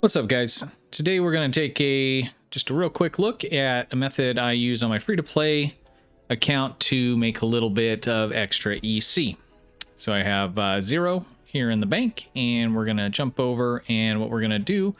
What's up, guys? Today we're going to take just a real quick look at a method I use on my free-to-play account to make a little bit of extra EC. So I have 0 here in the bank, and we're going to jump over, and what we're going to do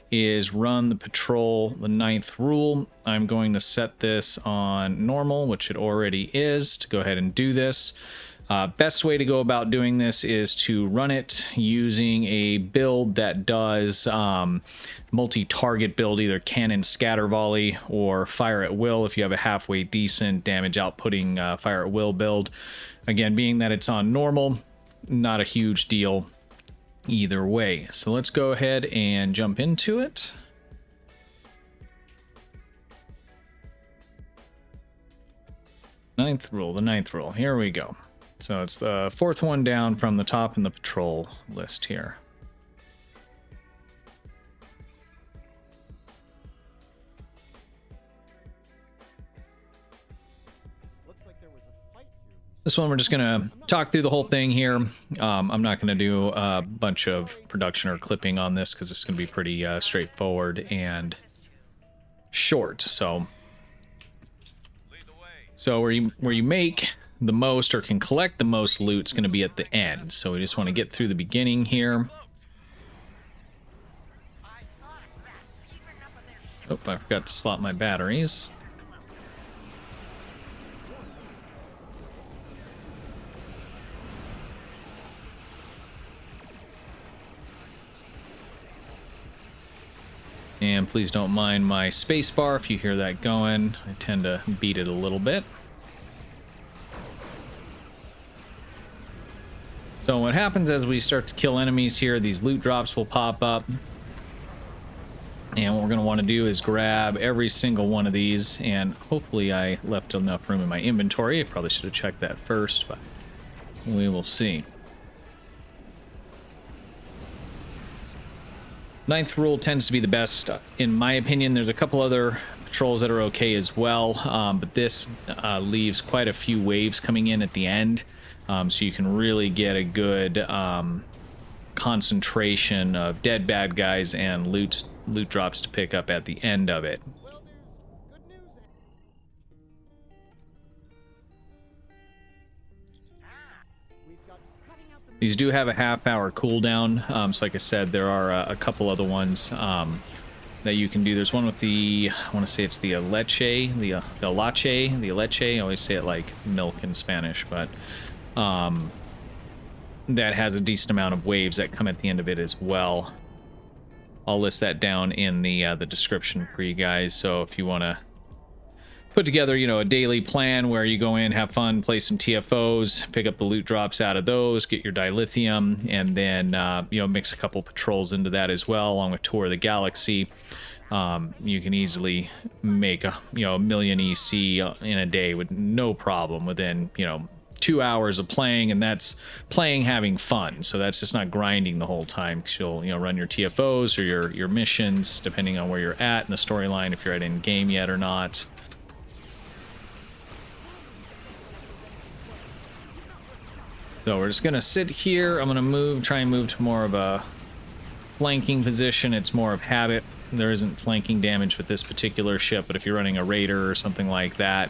is run the patrol, the 9th rule. I'm going to set this on normal, which it already is, to go ahead and do this. Best way to go about doing this is to run it using a build that does multi-target build, either cannon scatter volley or fire at will if you have a halfway decent damage outputting fire at will build. Again, being that it's on normal, not a huge deal either way. So let's go ahead and jump into it. The 9th rule, here we go. So it's the 4th one down from the top in the patrol list here. Looks like there was a fight here. This one we're just gonna talk through the whole thing here. I'm not gonna do a bunch of production or clipping on this because it's gonna be pretty straightforward and short. So where you make the most or can collect the most loot is going to be at the end. So we just want to get through the beginning here. Oh, I forgot to slot my batteries. And please don't mind my space bar if you hear that going. I tend to beat it a little bit. So what happens as we start to kill enemies here, these loot drops will pop up. And what we're going to want to do is grab every single one of these, and hopefully I left enough room in my inventory. I probably should have checked that first, but we will see. 9th rule tends to be the best, in my opinion. There's a couple other patrols that are okay as well, but this leaves quite a few waves coming in at the end. So you can really get a good concentration of dead bad guys and loot drops to pick up at the end of it. Well, there's good news. We've got cutting out the These do have a half-hour cooldown. So like I said, there are a couple other ones that you can do. There's one with the, I want to say it's the leche, the leche. I always say it like milk in Spanish, but that has a decent amount of waves that come at the end of it as well. I'll list that down in the description for you guys. So if you want to put together, you know, a daily plan where you go in, have fun, play some TFOs, pick up the loot drops out of those, get your dilithium, and then you know, mix a couple patrols into that as well, along with Tour of the Galaxy. You can easily make a million EC in a day with no problem within 2 hours of playing, and that's playing having fun. So that's just not grinding the whole time, because you'll run your TFOs or your missions depending on where you're at in the storyline, if you're at in game yet or not. So we're just gonna sit here. I'm gonna try and move to more of a flanking position. It's more of habit. There isn't flanking damage with this particular ship, but if you're running a raider or something like that,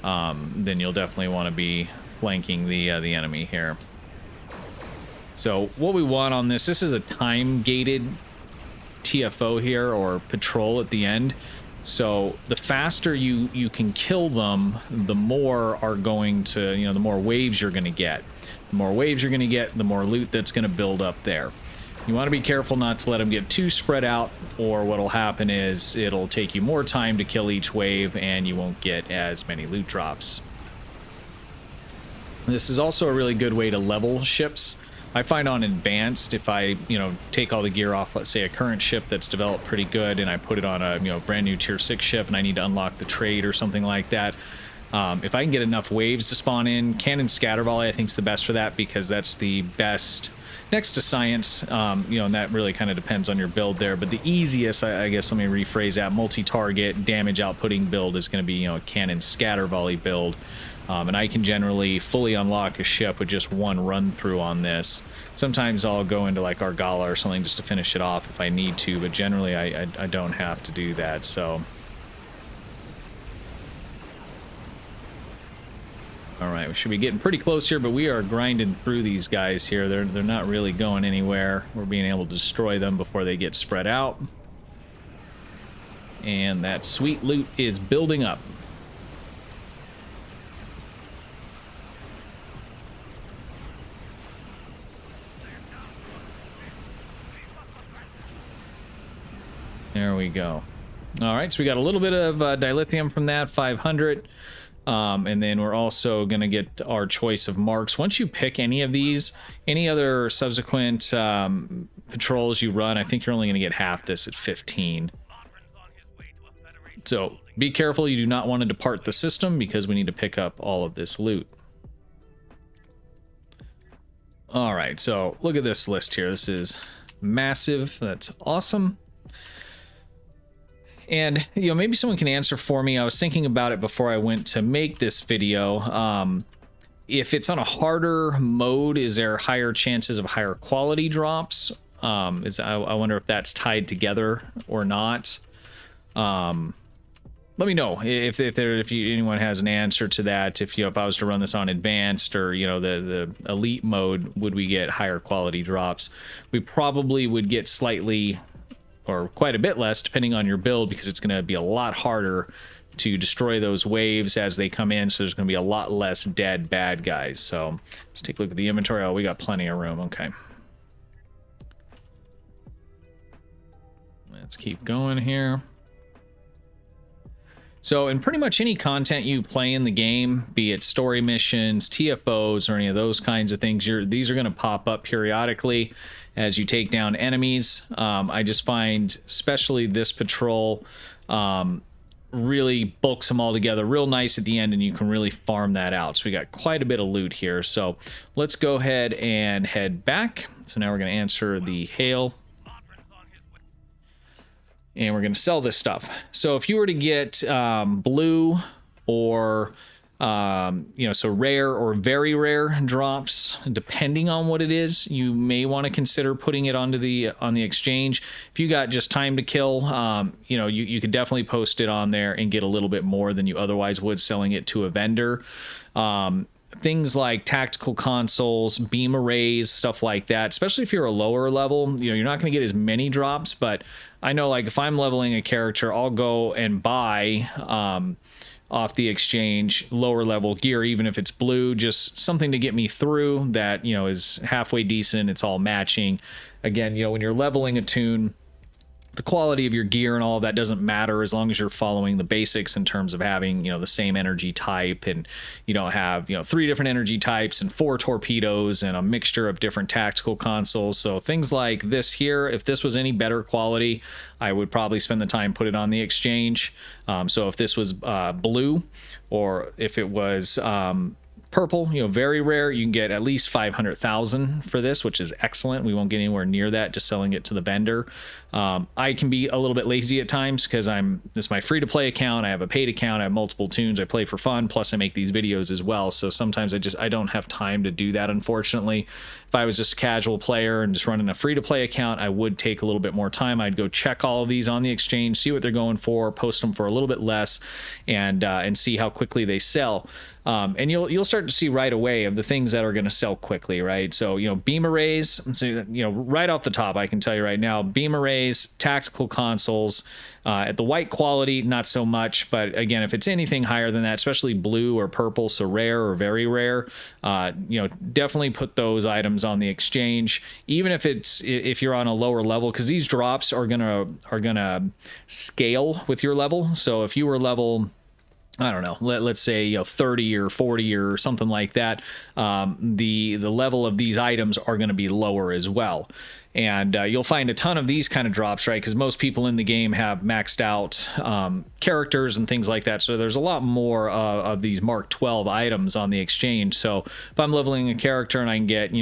then you'll definitely want to be flanking the enemy here. So what we want on this is a time-gated TFO here, or patrol at the end. So the faster you can kill them, the more are going to, the more waves you're going to get. The more waves you're going to get, the more loot that's going to build up there. You want to be careful not to let them get too spread out, or what'll happen is it'll take you more time to kill each wave and you won't get as many loot drops. This is also a really good way to level ships. I find on advanced, if I take all the gear off, let's say a current ship that's developed pretty good, and I put it on a brand new tier 6 ship, and I need to unlock the trade or something like that, if I can get enough waves to spawn in, cannon scatter volley I think is the best for that, because that's the best next to science, and that really kind of depends on your build there. But the easiest, I guess, let me rephrase that, multi-target damage outputting build is going to be, a cannon scatter volley build. And I can generally fully unlock a ship with just one run through on this. Sometimes I'll go into like Argala or something just to finish it off if I need to, but generally I don't have to do that. So all right, we should be getting pretty close here, but we are grinding through these guys here. They're not really going anywhere. We're being able to destroy them before they get spread out. And that sweet loot is building up. There we go. All right, so we got a little bit of dilithium from that, 500. And then we're also going to get our choice of marks. Once you pick any of these, any other subsequent patrols you run, I think you're only going to get half this at 15. So be careful. You do not want to depart the system because we need to pick up all of this loot. All right, so look at this list here. This is massive. That's awesome. And, you know, maybe someone can answer for me. I was thinking about it before I went to make this video. If it's on a harder mode, is there higher chances of higher quality drops? I wonder if that's tied together or not. Let me know if anyone has an answer to that. If I was to run this on advanced or the elite mode, would we get higher quality drops? We probably would get slightly or quite a bit less depending on your build, because it's going to be a lot harder to destroy those waves as they come in, so there's going to be a lot less dead bad guys. So let's take a look at the inventory. Oh, we got plenty of room. Okay, let's keep going here. So in pretty much any content you play in the game, be it story missions, TFOs, or any of those kinds of things, these are going to pop up periodically as you take down enemies. I just find especially this patrol really bulks them all together real nice at the end, and you can really farm that out. So we got quite a bit of loot here. So let's go ahead and head back. So now we're going to answer the hail. And we're going to sell this stuff. So if you were to get blue or, so rare or very rare drops, depending on what it is, you may want to consider putting it on the exchange. If you got just time to kill, you could definitely post it on there and get a little bit more than you otherwise would selling it to a vendor. Things like tactical consoles, beam arrays, stuff like that, especially if you're a lower level, you're not going to get as many drops. But I know, like, if I'm leveling a character, I'll go and buy off the exchange lower level gear, even if it's blue, just something to get me through that, is halfway decent. It's all matching. Again, when you're leveling a toon, the quality of your gear and all of that doesn't matter as long as you're following the basics in terms of having, the same energy type, and you don't have, 3 different energy types and 4 torpedoes and a mixture of different tactical consoles. So things like this here, if this was any better quality, I would probably spend the time, put it on the exchange. So if this was blue, or if it was purple, very rare, you can get at least 500,000 for this, which is excellent. We won't get anywhere near that just selling it to the vendor. I can be a little bit lazy at times because this is my free-to-play account. I have a paid account. I have multiple tunes. I play for fun. Plus I make these videos as well. So sometimes I don't have time to do that, unfortunately. If I was just a casual player and just running a free-to-play account, I would take a little bit more time. I'd go check all of these on the exchange, see what they're going for, post them for a little bit less, and see how quickly they sell. And you'll start to see right away of the things that are going to sell quickly, right? So, beam arrays. So, right off the top, I can tell you right now, beam arrays, tactical consoles, at the white quality, not so much. But again, if it's anything higher than that, especially blue or purple, so rare or very rare, definitely put those items on the exchange, even if you're on a lower level, because these drops are gonna scale with your level. So if you were level, I don't know, let's say 30 or 40 or something like that, the level of these items are going to be lower as well. And you'll find a ton of these kind of drops, right? Because most people in the game have maxed out characters and things like that. So there's a lot more of these Mark 12 items on the exchange. So if I'm leveling a character and I can get,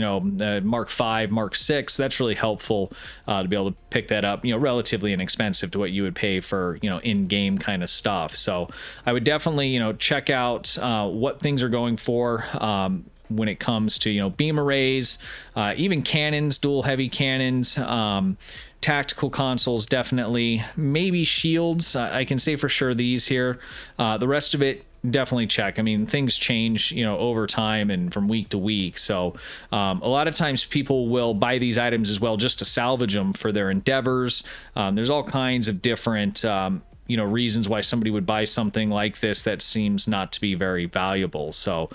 Mark 5, Mark 6, that's really helpful to be able to pick that up, relatively inexpensive to what you would pay for, in-game kind of stuff. So I would definitely definitely, you know, check out what things are going for when it comes to, you know, beam arrays, even cannons, dual heavy cannons, tactical consoles, definitely, maybe shields. I can say for sure these here. The rest of it, definitely check. I mean, things change, you know, over time and from week to week. So a lot of times people will buy these items as well just to salvage them for their endeavors. There's all kinds of different you know, reasons why somebody would buy something like this that seems not to be very valuable. So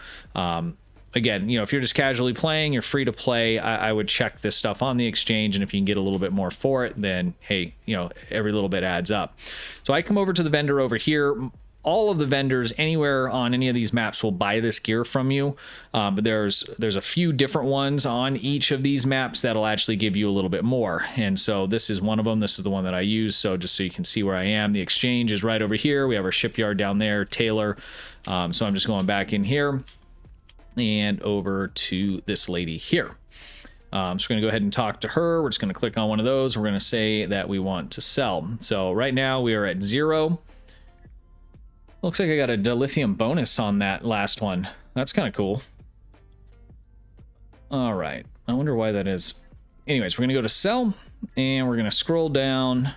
again, you know, if you're just casually playing, you're free to play, I would check this stuff on the exchange, and if you can get a little bit more for it, then hey, you know, every little bit adds up. So I come over to the vendor over here. All of the vendors anywhere on any of these maps will buy this gear from you, but there's a few different ones on each of these maps that'll actually give you a little bit more, and so this is one of them. This is the one that I use, so just so you can see where I am. The exchange is right over here. We have our shipyard down there, Taylor. So I'm just going back in here and over to this lady here. So we're going to go ahead and talk to her. We're just going to click on one of those. We're going to say that we want to sell. So right now we are at 0. Looks like I got a dilithium bonus on that last one. That's kind of cool. All right. I wonder why that is. Anyways, we're going to go to sell, and we're going to scroll down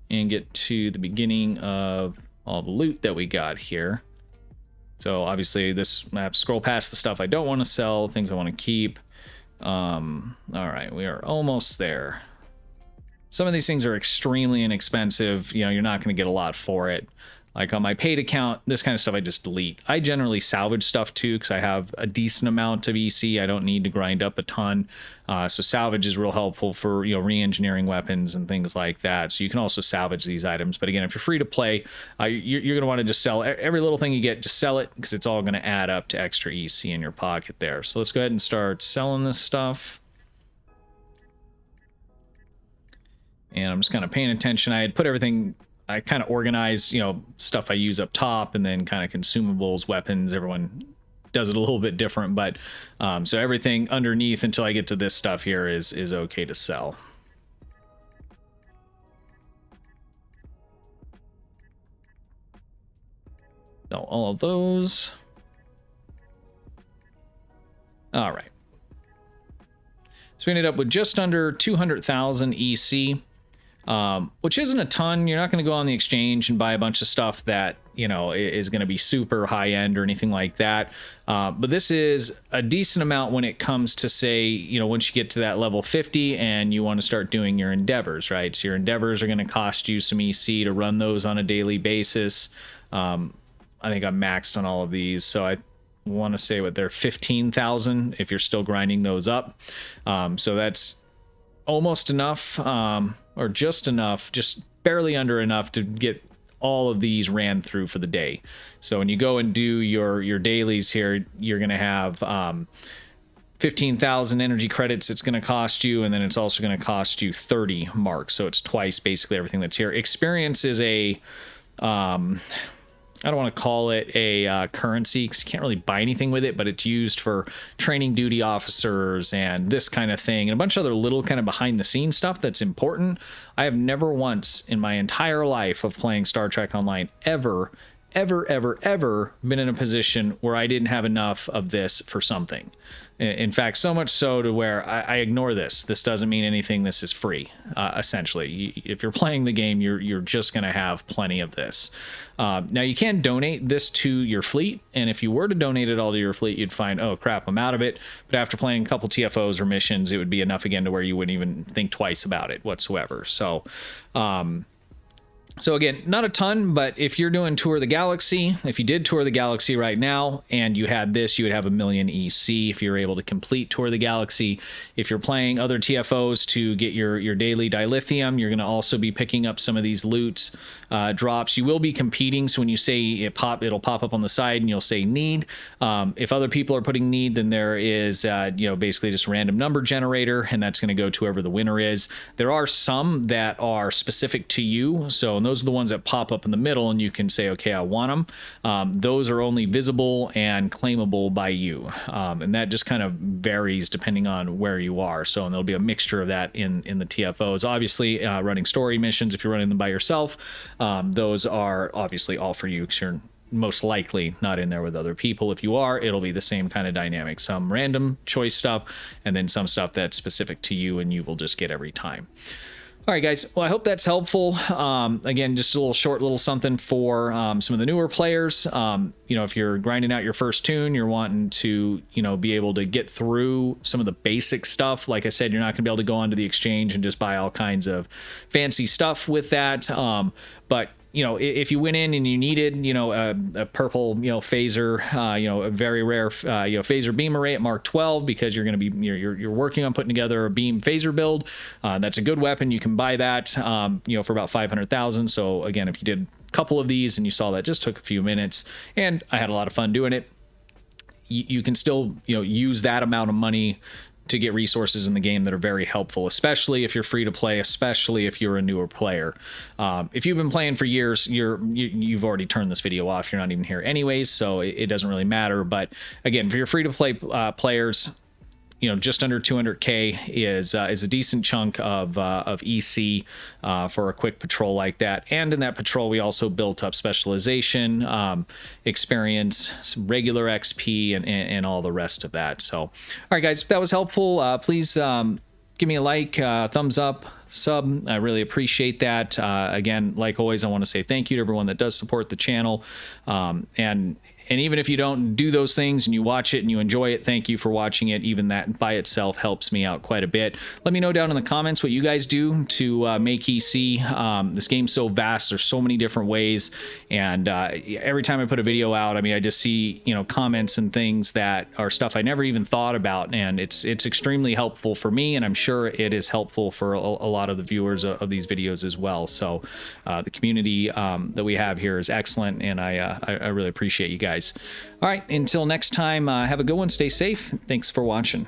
and get to the beginning of all the loot that we got here. So obviously this map, scroll past the stuff I don't want to sell, things I want to keep. All right, we are almost there. Some of these things are extremely inexpensive. You know, you're not going to get a lot for it. Like on my paid account, this kind of stuff I just delete. I generally salvage stuff too, because I have a decent amount of EC. I don't need to grind up a ton. So salvage is real helpful for, you know, re-engineering weapons and things like that. So you can also salvage these items. But again, if you're free to play, you're going to want to just sell every little thing you get. Just sell it, because it's all going to add up to extra EC in your pocket there. So let's go ahead and start selling this stuff. And I'm just kind of paying attention. I had put everything, I kind of organize, you know, stuff I use up top, and then kind of consumables, weapons. Everyone does it a little bit different, but so everything underneath until I get to this stuff here is okay to sell. So all of those. All right. So we ended up with just under 200,000 EC. Which isn't a ton. You're not going to go on the exchange and buy a bunch of stuff that, you know, is going to be super high end or anything like that. But this is a decent amount when it comes to, say, you know, once you get to that level 50 and you want to start doing your endeavors, right? So your endeavors are going to cost you some EC to run those on a daily basis. I think I'm maxed on all of these, so I want to say what they're 15,000 if you're still grinding those up. So that's almost enough, or just enough, just barely under enough to get all of these ran through for the day. So when you go and do your dailies here, you're going to have 15,000 energy credits it's going to cost you, and then it's also going to cost you 30 marks. So it's twice basically everything that's here. Experience is a I don't want to call it a currency, because you can't really buy anything with it, but it's used for training duty officers and this kind of thing, and a bunch of other little kind of behind the scenes stuff that's important. I have never once in my entire life of playing Star Trek Online ever been in a position where I didn't have enough of this for something. In fact, so much so to where I ignore this. This doesn't mean anything. This is free, essentially. If you're playing the game, you're just going to have plenty of this. Now, you can donate this to your fleet, and if you were to donate it all to your fleet, you'd find, oh, crap, I'm out of it. But after playing a couple TFOs or missions, it would be enough again to where you wouldn't even think twice about it whatsoever. So, so again, not a ton, but if you're doing Tour of the Galaxy, if you did Tour of the Galaxy right now and you had this, you would have 1 million EC if you're able to complete Tour of the Galaxy. If you're playing other TFOs to get your daily dilithium, you're going to also be picking up some of these loot drops. You will be competing, so when you say it'll pop up on the side and you'll say need. If other people are putting need, then there is basically just a random number generator, and that's going to go to whoever the winner is. There are some that are specific to you, so those are the ones that pop up in the middle, and you can say, okay, I want them. Those are only visible and claimable by you, and that just kind of varies depending on where you are. So, and there'll be a mixture of that in the TFOs. Obviously, running story missions, if you're running them by yourself, those are obviously all for you, because you're most likely not in there with other people. If you are, it'll be the same kind of dynamic, some random choice stuff, and then some stuff that's specific to you and you will just get every time. All right, guys. Well, I hope that's helpful. Again, just a little short little something for some of the newer players. You know, if you're grinding out your first tune, you're wanting to, you know, be able to get through some of the basic stuff. Like I said, you're not going to be able to go onto the exchange and just buy all kinds of fancy stuff with that. But you know, if you went in and you needed, you know, a purple, you know, phaser, you know, a very rare, you know, phaser beam array at Mark 12, because you're going to be, you're working on putting together a beam phaser build. That's a good weapon. You can buy that, you know, for about 500,000. So again, if you did a couple of these and you saw that just took a few minutes, and I had a lot of fun doing it, you can still, you know, use that amount of money to get resources in the game that are very helpful, especially if you're free to play, especially if you're a newer player. If you've been playing for years, you've already turned this video off. You're not even here anyways, so it doesn't really matter. But again, for your free to play players, you know, just under 200K is a decent chunk of EC for a quick patrol like that. And in that patrol, we also built up specialization, experience, some regular XP, and all the rest of that. So, all right, guys, if that was helpful, please give me a like, thumbs up, sub. I really appreciate that. Again, like always, I want to say thank you to everyone that does support the channel. And even if you don't do those things and you watch it and you enjoy it, thank you for watching it. Even that by itself helps me out quite a bit. Let me know down in the comments what you guys do to make EC. This game's so vast. There's so many different ways. And every time I put a video out, I mean, I just see, you know, comments and things that are stuff I never even thought about. And it's extremely helpful for me. And I'm sure it is helpful for a lot of the viewers of these videos as well. So the community that we have here is excellent. And I really appreciate you guys. All right, until next time, have a good one. Stay safe. Thanks for watching.